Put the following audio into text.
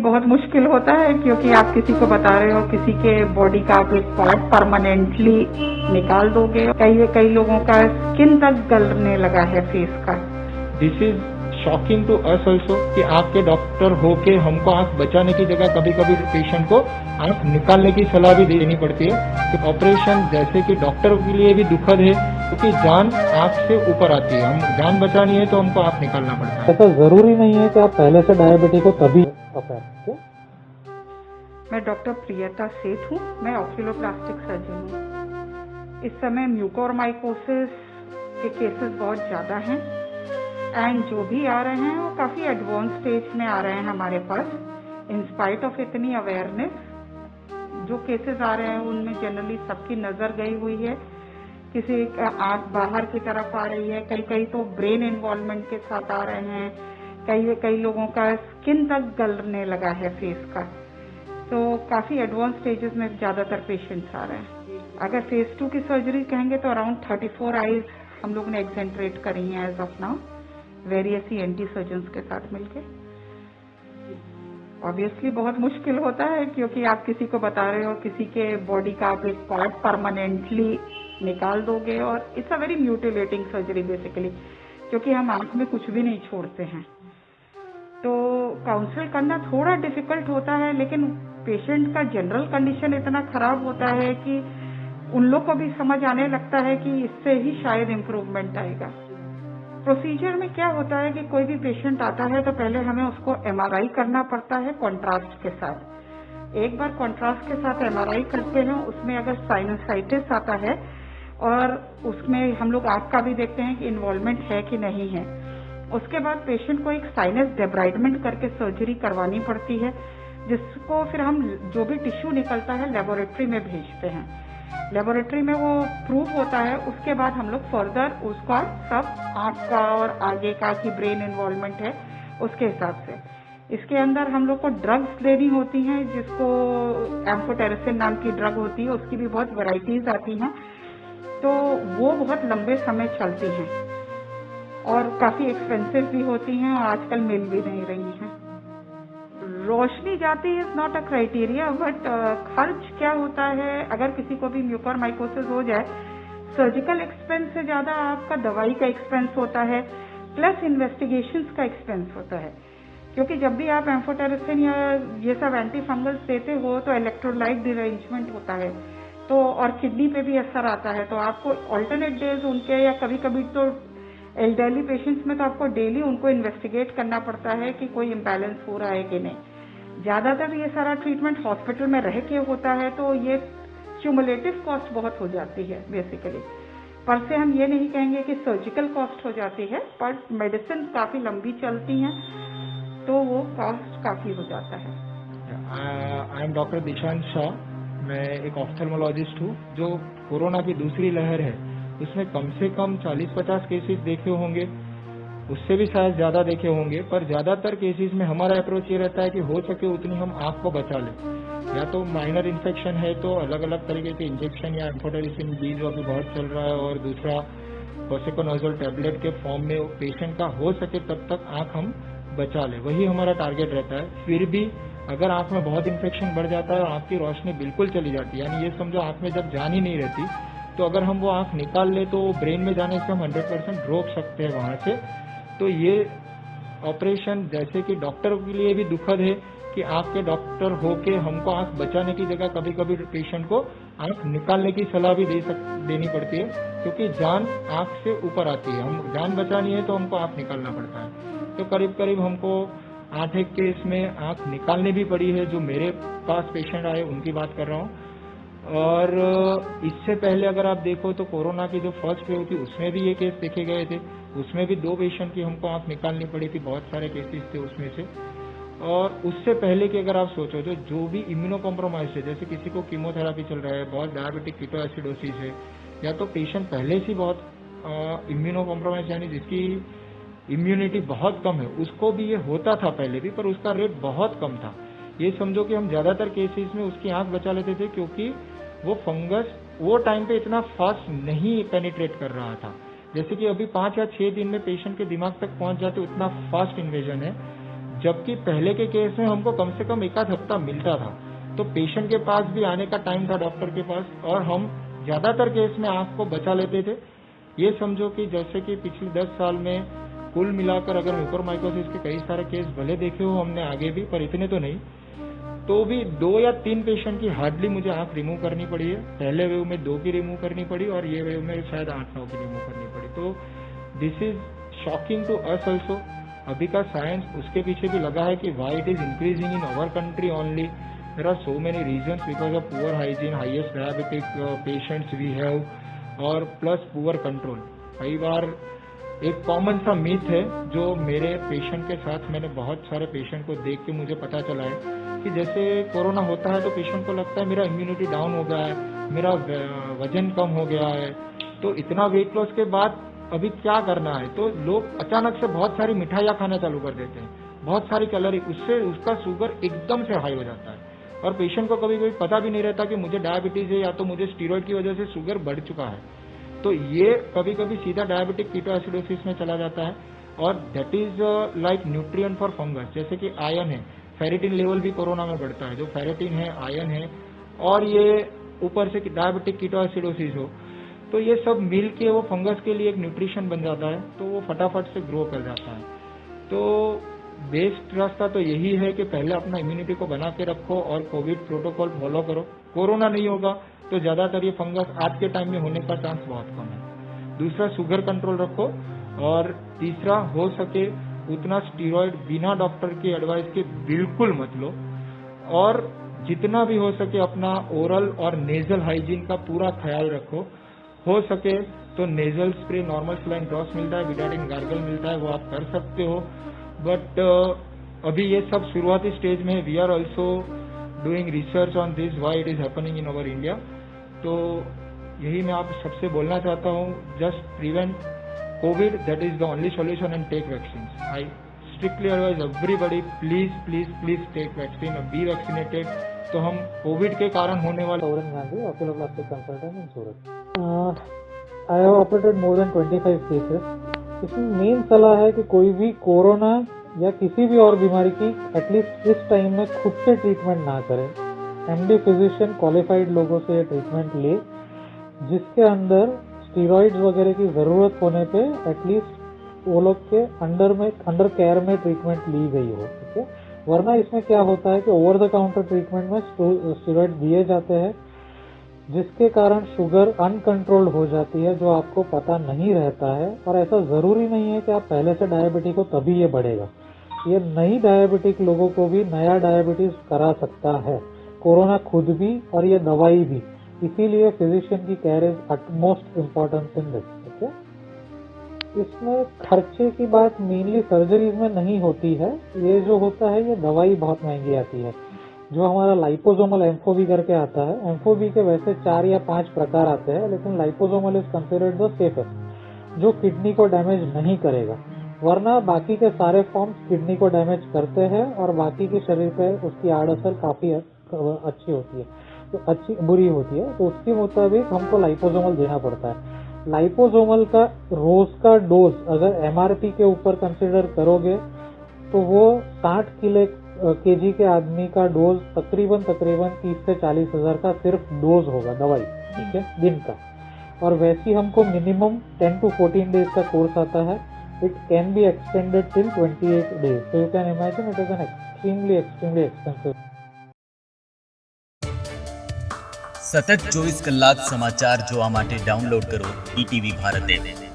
बहुत मुश्किल होता है क्योंकि आप किसी को बता रहे हो किसी के बॉडी का आप एक पार्ट परमानेंटली निकाल दोगे। कई लोगों का स्किन तक गलने लगा है फेस का। This is shocking to us also कि आपके डॉक्टर होके हमको आंख बचाने की जगह कभी कभी पेशेंट को आंख निकालने की सलाह भी देनी पड़ती है। तो ऑपरेशन जैसे कि डॉक्टर के लिए भी दुखद है क्योंकि जान आंख से ऊपर आती है। हम जान बचानी है तो हमको आंख निकालना पड़ता है। ऐसा जरूरी नहीं है कि आप पहले से डायबिटिक हो तभी अफेक्ट। मैं डॉक्टर प्रियता सेठ हूँ, मैं ऑक्यूलोप्लास्टिक सर्जन हूँ। इस समय म्यूकोरमाइकोसिस के केसेस बहुत ज़्यादा हैं एंड जो भी आ रहे हैं वो काफ़ी एडवांस स्टेज में आ रहे हैं हमारे पास। इन स्पाइट ऑफ इतनी अवेयरनेस, जो केसेस आ रहे हैं उनमें जनरली सबकी नज़र गई हुई है। किसी का आँख बाहर की तरफ आ रही है, कई तो ब्रेन इन्वॉल्वमेंट के साथ आ रहे हैं, कई लोगों का स्किन तक गलने लगा है फेस का। तो काफ़ी एडवांस स्टेजेस में ज़्यादातर पेशेंट्स आ रहे हैं। अगर फेज 2 की सर्जरी कहेंगे तो अराउंड 34 आईज हम लोग ने एक्सेंट्रेट करी हैं as of now, various ENT surgeons के साथ मिलके। ऑब्वियसली बहुत मुश्किल होता है क्योंकि आप किसी को बता रहे हो किसी के बॉडी का आप एक पार्ट परमानेंटली निकाल दोगे, और it's a very mutilating surgery basically, क्योंकि हम आंख में कुछ भी नहीं छोड़ते हैं। तो काउंसिल करना थोड़ा डिफिकल्ट होता है, लेकिन पेशेंट का जनरल कंडीशन इतना खराब होता है कि उन लोग को भी समझ आने लगता है कि इससे ही शायद इम्प्रूवमेंट आएगा। प्रोसीजर में क्या होता है कि कोई भी पेशेंट आता है तो पहले हमें उसको MRI करना पड़ता है कॉन्ट्रास्ट के साथ। एक बार कॉन्ट्रास्ट के साथ MRI करते हैं, उसमें अगर साइनसाइटिस आता है और उसमें हम लोग आँख का भी देखते हैं कि इन्वॉल्वमेंट है कि नहीं है। उसके बाद पेशेंट को एक साइनस डेब्राइडमेंट करके सर्जरी करवानी पड़ती है, जिसको फिर हम जो भी टिश्यू निकलता है लेबोरेटरी में भेजते हैं। लेबोरेटरी में वो प्रूव होता है, उसके बाद हम लोग फर्दर उसका सब आँख का और आगे का कि ब्रेन इन्वॉल्वमेंट है उसके हिसाब से। इसके अंदर हम लोग को ड्रग्स लेनी होती हैं, जिसको एम्फोटेरिसिन नाम की ड्रग होती है, उसकी भी बहुत वैरायटीज आती हैं। तो वो बहुत लंबे समय चलती हैं और काफ़ी एक्सपेंसिव भी होती हैं और आजकल मिल भी नहीं रही हैं। रोशनी जाती is not a criteria, but खर्च क्या होता है, अगर किसी को भी म्यूकोरमाइकोसिस हो जाए, सर्जिकल एक्सपेंस से ज़्यादा आपका दवाई का एक्सपेंस होता है, प्लस इन्वेस्टिगेशंस का एक्सपेंस होता है। क्योंकि जब भी आप एम्फोटेरिसिन या ये सब एंटी फंगल्स देते हो तो इलेक्ट्रोलाइट डिरेंजमेंट होता है, तो और किडनी पे भी असर आता है। तो आपको ऑल्टरनेट डेज उनके, या कभी कभी तो एल्डरली पेशेंट्स में तो आपको डेली उनको इन्वेस्टिगेट करना पड़ता है कि कोई इम्बैलेंस हो रहा है कि नहीं। ज़्यादातर ये सारा ट्रीटमेंट हॉस्पिटल में रह के होता है, तो ये क्यूमुलेटिव कॉस्ट बहुत हो जाती है बेसिकली। पर से हम ये नहीं कहेंगे कि सर्जिकल कॉस्ट हो जाती है, पर मेडिसिन काफ़ी लंबी चलती हैं तो वो कॉस्ट काफ़ी हो जाता है। I am doctor Dishant Shah, मैं एक ऑफ्थेल्मोलॉजिस्ट हूँ। जो कोरोना की दूसरी लहर है उसमें कम से कम 40-50 केसेस देखे होंगे, उससे भी शायद ज़्यादा देखे होंगे। पर ज़्यादातर केसेस में हमारा अप्रोच ये रहता है कि हो सके उतनी हम आँख को बचा लें। या तो माइनर इन्फेक्शन है तो अलग अलग तरीके के इंजेक्शन या एम्फोटेरिसिन बी जो अभी बहुत चल रहा है, और दूसरा कोर्टिकोनोजोल टैबलेट के फॉर्म में पेशेंट का हो सके तब तक आँख हम बचा लें, वही हमारा टारगेट रहता है। फिर भी अगर आँख में बहुत इन्फेक्शन बढ़ जाता है और आँख की रोशनी बिल्कुल चली जाती है, यानी ये समझो आँख में जब जान ही नहीं रहती, तो अगर हम वो आँख निकाल ले तो ब्रेन में जाने से हम 100% रोक सकते हैं वहाँ से। तो ये ऑपरेशन जैसे कि डॉक्टर के लिए भी दुखद है कि आपके डॉक्टर होके हमको आँख बचाने की जगह कभी कभी पेशेंट को आँख निकालने की सलाह भी देनी पड़ती है, क्योंकि जान आँख से ऊपर आती है। हम जान बचानी है तो हमको आँख निकालना पड़ता है। तो करीब करीब हमको 8 केस में आँख निकालनी भी पड़ी है। जो मेरे पास पेशेंट आए उनकी बात कर रहा हूँ। और इससे पहले अगर आप देखो तो कोरोना की जो फर्स्ट वेव थी उसमें भी ये केस देखे गए थे, उसमें भी 2 पेशेंट की हमको आँख निकालनी पड़ी थी, बहुत सारे केसेस थे उसमें से। और उससे पहले की अगर आप सोचो तो जो भी इम्यूनो कॉम्प्रोमाइज है, जैसे किसी को कीमोथेरापी चल रहा है, बहुत डायबिटिक कीटोएसिडोसिस है, या तो पेशेंट पहले से बहुत इम्यूनो कॉम्प्रोमाइज यानी जिसकी इम्यूनिटी बहुत कम है, उसको भी ये होता था पहले भी, पर उसका रेट बहुत कम था। ये समझो कि हम ज़्यादातर केसेस में उसकी आँख बचा लेते थे, क्योंकि वो फंगस वो टाइम पे इतना फास्ट नहीं पेनिट्रेट कर रहा था। जैसे कि अभी 5 या 6 दिन में पेशेंट के दिमाग तक पहुंच जाते, उतना फास्ट इन्वेजन है। जबकि पहले के केस में हमको कम से कम 1 हफ्ता मिलता था, तो पेशेंट के पास भी आने का टाइम था डॉक्टर के पास, और हम ज़्यादातर केस में आँख को बचा लेते थे। ये समझो कि जैसे कि पिछले 10 साल में कुल मिलाकर अगर म्यूकोरमाइकोसिस के कई सारे केस भले देखे हो हमने आगे भी, पर इतने तो नहीं, तो भी 2 या 3 पेशेंट की हार्डली मुझे आँख रिमूव करनी पड़ी है। पहले वेव में 2 की रिमूव करनी पड़ी और ये वेव में शायद 8-9 की रिमूव करनी पड़ी। तो this is shocking to us also. अभी का साइंस उसके पीछे भी लगा है कि why it is increasing in our country only. There are so many reasons because of poor hygiene, highest diabetic patients we have, और प्लस पुअर कंट्रोल। कई बार एक कॉमन सा मिथ है जो मेरे पेशेंट के साथ मैंने बहुत सारे पेशेंट को देख के मुझे पता चला है कि जैसे कोरोना होता है तो पेशेंट को लगता है मेरा इम्यूनिटी डाउन हो गया है, मेरा वजन कम हो गया है, तो इतना वेट लॉस के बाद अभी क्या करना है। तो लोग अचानक से बहुत सारी मिठाइयाँ खाना चालू कर देते हैं, बहुत सारी कैलोरी, उससे उसका शुगर एकदम से हाई हो जाता है, और पेशेंट को कभी कभी पता भी नहीं रहता कि मुझे डायबिटीज है या तो मुझे स्टीरॉयड की वजह से शुगर बढ़ चुका है। तो ये कभी कभी सीधा डायबिटिक कीटोएसिडोसिस में चला जाता है, और that is like nutrient for fungus. जैसे कि आयरन है, फेरेटिन लेवल भी कोरोना में बढ़ता है, जो फेरेटिन है, आयरन है, और ये ऊपर से डायबिटिक कीटोएसिडोसिस हो, तो ये सब मिल के वो फंगस के लिए एक न्यूट्रिशन बन जाता है, तो वो फटाफट से ग्रो कर जाता है। तो बेस्ट रास्ता तो यही है कि पहले अपना इम्यूनिटी को बना के रखो और कोविड प्रोटोकॉल फॉलो करो। कोरोना नहीं होगा तो ज्यादातर ये फंगस आज के टाइम में होने का चांस बहुत कम है। दूसरा, शुगर कंट्रोल रखो, और तीसरा, हो सके उतना स्टीरॉयड बिना डॉक्टर की एडवाइस के बिल्कुल मत लो, और जितना भी हो सके अपना ओरल और नेजल हाइजीन का पूरा ख्याल रखो। हो सके तो nasal spray, normal saline drops मिलता है, बिटाडिन गार्गल मिलता है, वो आप कर सकते हो, बट अभी ये सब शुरुआती स्टेज में है। We are also doing research on this, why it is happening in our India. तो यही मैं आप सबसे बोलना चाहता हूँ, just prevent COVID, that is the only solution, and take vaccine. I strictly advise everybody, please please please take vaccine, be vaccinated. तो हम कोविड के कारण होने वाले Saurin Gandhi, oculoplastic consultant in Surat. I have operated more than 25 cases. इसमें main सलाह है कि कोई भी कोरोना या किसी भी और बीमारी की एटलीस्ट इस टाइम में खुद से ट्रीटमेंट ना करें। एमडी फिजिशियन क्वालिफाइड लोगों से ये ट्रीटमेंट ले, जिसके अंदर स्टीरॉइड्स वगैरह की ज़रूरत होने पे एटलीस्ट वो लोग के अंडर केयर में ट्रीटमेंट ली गई हो, ठीक है। वरना इसमें क्या होता है कि ओवर द काउंटर ट्रीटमेंट में स्टीरॉइड दिए जाते हैं, जिसके कारण शुगर अनकंट्रोल्ड हो जाती है, जो आपको पता नहीं रहता है। और ऐसा जरूरी नहीं है कि आप पहले से डायबिटिक हो तभी ये बढ़ेगा। ये नई डायबिटिक लोगों को भी नया डायबिटीज करा सकता है, कोरोना खुद भी और ये दवाई भी। इसीलिए फिजिशियन की care is utmost importance in this, ठीक है। इसमें खर्चे की बात मेनली सर्जरीज में नहीं होती है। ये जो होता है, ये दवाई बहुत महंगी आती है। जो हमारा लाइपोसोमल एम्फोबी करके आता है, एम्फोबी के वैसे 4 या 5 प्रकार आते हैं, लेकिन liposomal is considered the safest, जो किडनी को डैमेज नहीं करेगा। वरना बाकी के सारे फॉर्म्स किडनी को डैमेज करते हैं और बाकी के शरीर पे उसकी आड़असर काफी अच्छी होती है, तो बुरी होती है। तो उसके मुताबिक हमको लाइपोसोमल देना पड़ता है। लाइपोसोमल का रोज का डोज अगर एमआरपी के ऊपर कंसिडर करोगे तो वो 60 केजी के आदमी का डोज तकरीबन 30 से 40 हजार का सिर्फ डोज होगा दवाई, ठीक है, दिन का। और वैसे हमको मिनिमम 10 to 14 डेज का कोर्स आता है। It can be extended till 28 days, so you can imagine it is an extremely expensive. સતત 24 કલાક સમાચાર જોવા માટે ડાઉનલોડ કરો ETV ભારત એપ।